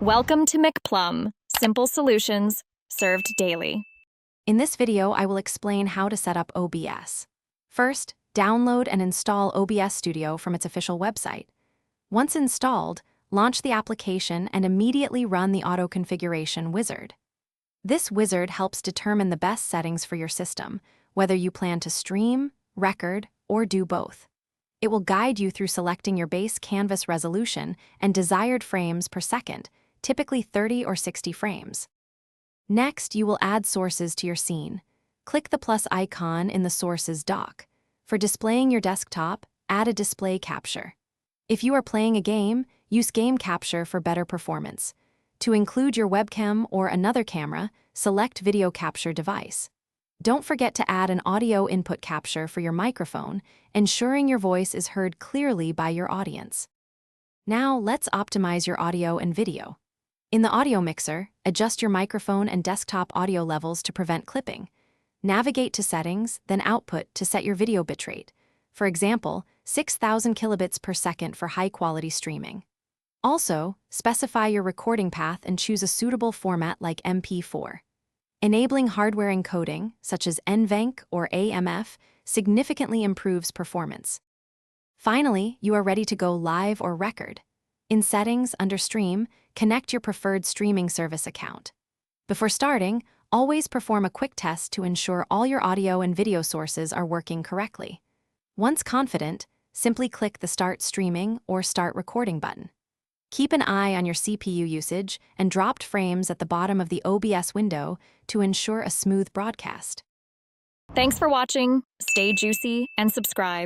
Welcome to McPlum, simple solutions served daily. In this video, I will explain how to set up OBS. First, download and install OBS Studio from its official website. Once installed, launch the application and immediately run the auto configuration wizard. This wizard helps determine the best settings for your system, whether you plan to stream, record, or do both. It will guide you through selecting your base canvas resolution and desired frames per second, typically 30 or 60 frames. Next, you will add sources to your scene. Click the plus icon in the Sources dock. For displaying your desktop, add a display capture. If you are playing a game, use Game Capture for better performance. To include your webcam or another camera, select Video Capture Device. Don't forget to add an audio input capture for your microphone, ensuring your voice is heard clearly by your audience. Now, let's optimize your audio and video. In the audio mixer, adjust your microphone and desktop audio levels to prevent clipping. Navigate to Settings, then Output to set your video bitrate. For example, 6,000 kilobits per second for high-quality streaming. Also, specify your recording path and choose a suitable format like MP4. Enabling hardware encoding, such as NVENC or AMF, significantly improves performance. Finally, you are ready to go live or record. In Settings, under Stream, connect your preferred streaming service account. Before starting, always perform a quick test to ensure all your audio and video sources are working correctly. Once confident, simply click the Start Streaming or Start Recording button. Keep an eye on your CPU usage and dropped frames at the bottom of the OBS window to ensure a smooth broadcast. Thanks for watching. Stay juicy and subscribe.